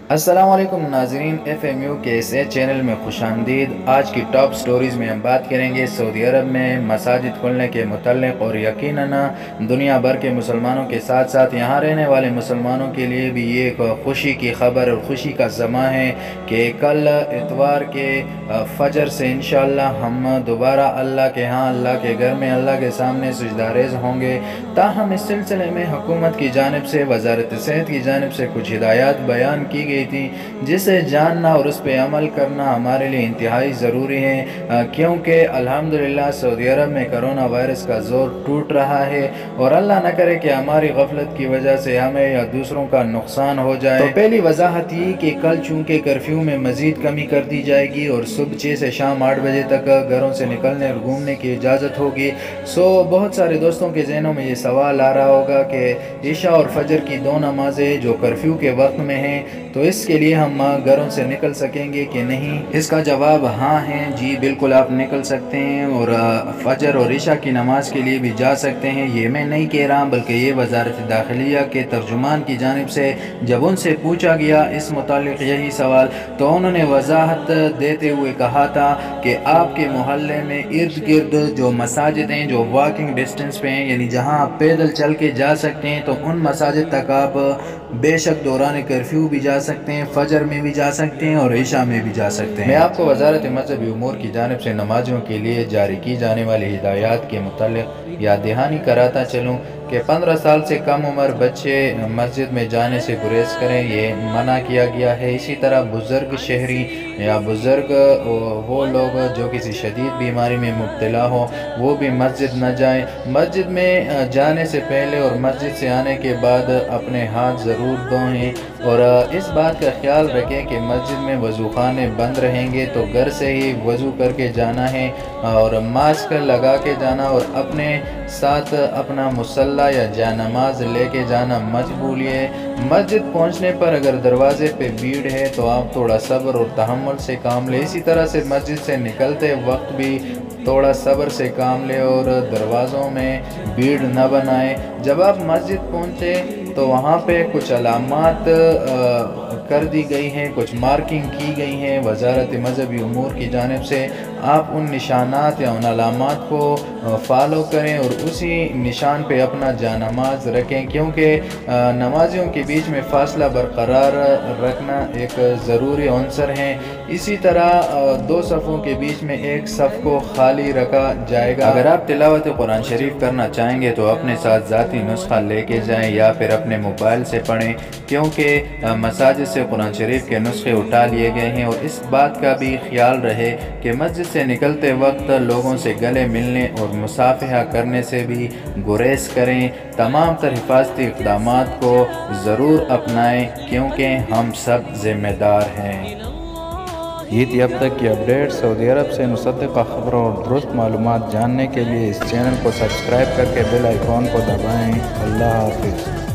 अस्सलाम वालेकुम नाज़रीन, FMU के इस चैनल में खुश आमदीद। आज की टॉप स्टोरीज़ में हम बात करेंगे सऊदी अरब में मसाजिद खुलने के मुतल्लिक़, और यकीनन दुनिया भर के मुसलमानों के साथ साथ यहाँ रहने वाले मुसलमानों के लिए भी ये एक खुशी की खबर और खुशी का ज़मा है कि कल इतवार के फजर से इंशाअल्लाह हम दोबारा अल्लाह के यहाँ, अल्लाह के घर में, अल्लाह के सामने सजदारेज़ होंगे। ताहम इस सिलसिले में हुकूमत की जानिब से, वज़ारत सेहत की जानिब से कुछ हिदायत बयान की गई थी, जिसे जानना और उस पर अमल करना हमारे लिए इंतहाई ज़रूरी है, क्योंकि अल्हम्दुलिल्लाह सऊदी अरब में करोना वायरस का ज़ोर टूट रहा है, और अल्लाह न करे कि हमारी गफलत की वजह से हमें या दूसरों का नुकसान हो जाए। तो पहली वजाहत ये कि कल चूँकि कर्फ्यू में मज़ीद कमी कर दी जाएगी और सुबह 6 से शाम 8 बजे तक घरों से निकलने और घूमने की इजाज़त होगी, सो बहुत सारे दोस्तों के जहनों में ये सवाल आ रहा होगा कि इशा और फजर की दो नमाज़ें जो कर्फ्यू के वक्त में हैं, तो इसके लिए हम घरों से निकल सकेंगे कि नहीं? इसका जवाब हाँ है जी, बिल्कुल आप निकल सकते हैं और फजर और इशा की नमाज के लिए भी जा सकते हैं। ये मैं नहीं कह रहा, बल्कि ये वज़ारत दाखिलिया के तर्जुमान की जानिब से जब उनसे पूछा गया इस मुतालिक यही सवाल, तो उन्होंने वजाहत देते हुए कहा था कि आपके मोहल्ले में इर्द गिर्द जो मसाजिद हैं, जो वॉकिंग डिस्टेंस पे हैं, यानी जहाँ आप पैदल चल के जा सकते हैं, तो उन मसाजिद तक आप बेशक दौरान कर्फ्यू भी जा सकते हैं, फजर में भी जा सकते हैं और इशा में भी जा सकते हैं। मैं आपको वज़ारत मज़हबी उमूर की जानिब से नमाज़ियों के लिए जारी की जाने वाली हिदायत के मुतालिक याद दहानी कराता चलूँ कि 15 साल से कम उम्र बच्चे मस्जिद में जाने से गुरेज करें, ये मना किया गया है। इसी तरह बुज़ुर्ग शहरी या बुज़ुर्ग वो लोग जो किसी शदीद बीमारी में मुब्तला हो, वो भी मस्जिद न जाएं। मस्जिद में जाने से पहले और मस्जिद से आने के बाद अपने हाथ ज़रूर धोएं, और इस बात का ख्याल रखें कि मस्जिद में वज़ू खाने बंद रहेंगे, तो घर से ही वज़ू करके जाना है और मास्क लगा के जाना, और अपने साथ अपना मुसल्ला या जानमाज लेके जाना मत भूलिए। मस्जिद पहुंचने पर अगर दरवाजे पे भीड़ है तो आप थोड़ा सब्र और तहम्मुल से काम लें। इसी तरह से मस्जिद से निकलते वक्त भी थोड़ा सब्र से काम लें और दरवाज़ों में भीड़ न बनाएं। जब आप मस्जिद पहुंचे तो वहाँ पे कुछ अलामात कर दी गई हैं, कुछ मार्किंग की गई हैं वज़ारत मज़हबी उमूर की जानिब से। आप उन निशानात या उन अलामात को फॉलो करें और उसी निशान पे अपना जानमाज रखें, क्योंकि नमाजियों के बीच में फ़ासला बरकरार रखना एक ज़रूरी अंसर है। इसी तरह दो सफ़ों के बीच में एक सफ़ को खाली रखा जाएगा। अगर आप तिलावत कुरान शरीफ करना चाहेंगे तो अपने साथ ज़ाती नुस्खा लेके जाएं या फिर अपने मोबाइल से पढ़ें, क्योंकि मसाजिद से कुरान शरीफ के नुस्खे उठा लिए गए हैं। और इस बात का भी ख्याल रहे कि मस्जिद से निकलते वक्त लोगों से गले मिलने और मुसाफिहा करने से भी गुरेज करें। तमाम तर हिफाजती इक़दामात को ज़रूर अपनाएं, क्योंकि हम सब ज़िम्मेदार हैं। ये थी अब तक की अपडेट। सऊदी अरब से मुसद्दक़ा ख़बरों और दुरुस्त मालूमात जानने के लिए इस चैनल को सब्सक्राइब करके बेल आइकॉन को दबाएं। अल्लाह हाफ़िज़।